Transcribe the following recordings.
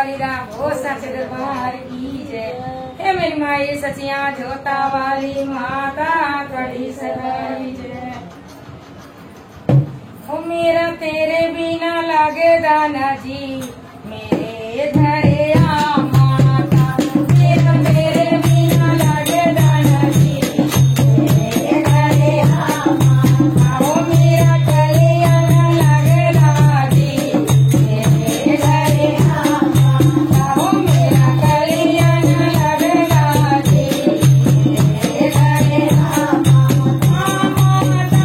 वाली राम हो सच दरबार की जय। हे मेरी माई सचिया जोता वाली माता कड़ी सदाई जय। ओ मेरा तेरे बिना लागे दाना जी मेरे घरे आ माता। मेरा तेरे बिना लागे दाना जी मेरे घरे आ माता। ओ मेरा कलिया न लागे दादी मेरे घरे आ माता। ओ मेरा कलिया न लागे दादी मेरे घरे आ माता। माता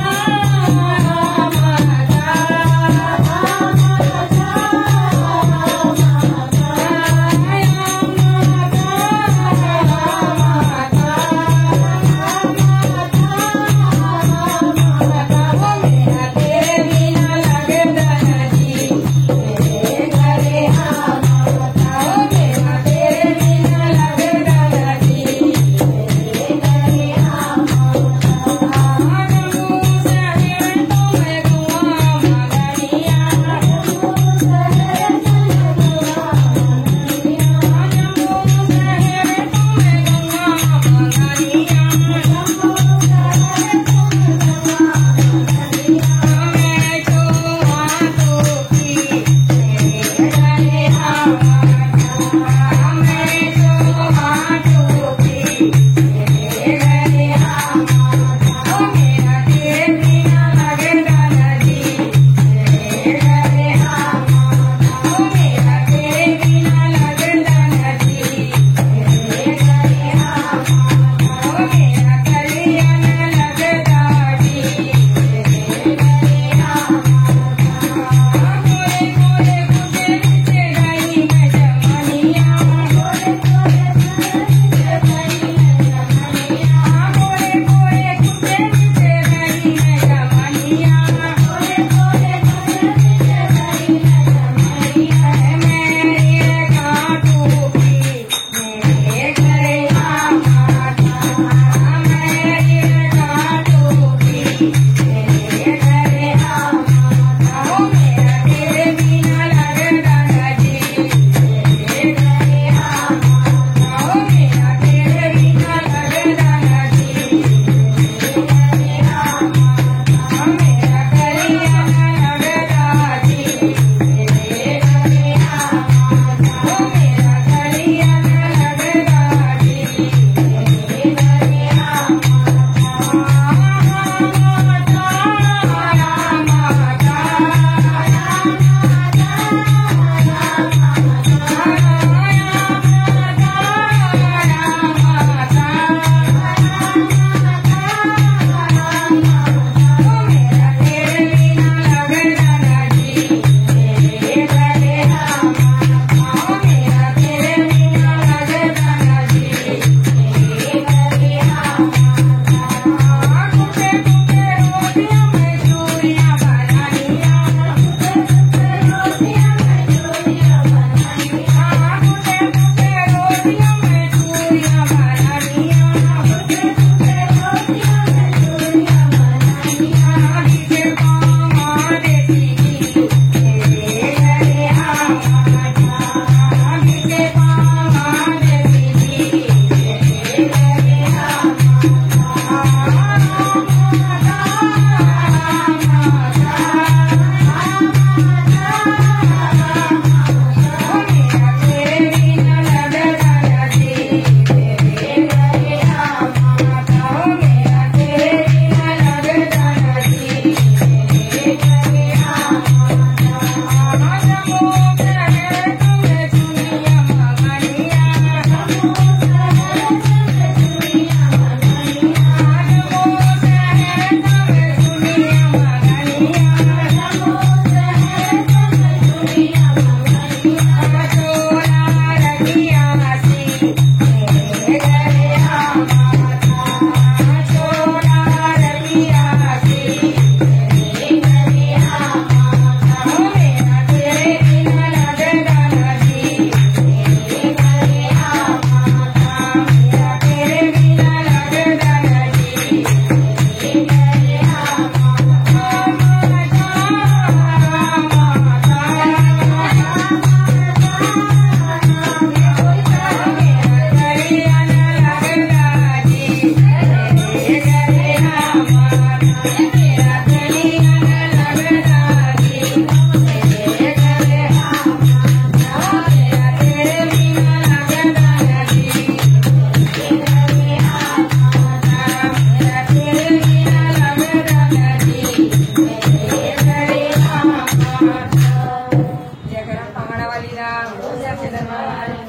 बिना हो जग दरबार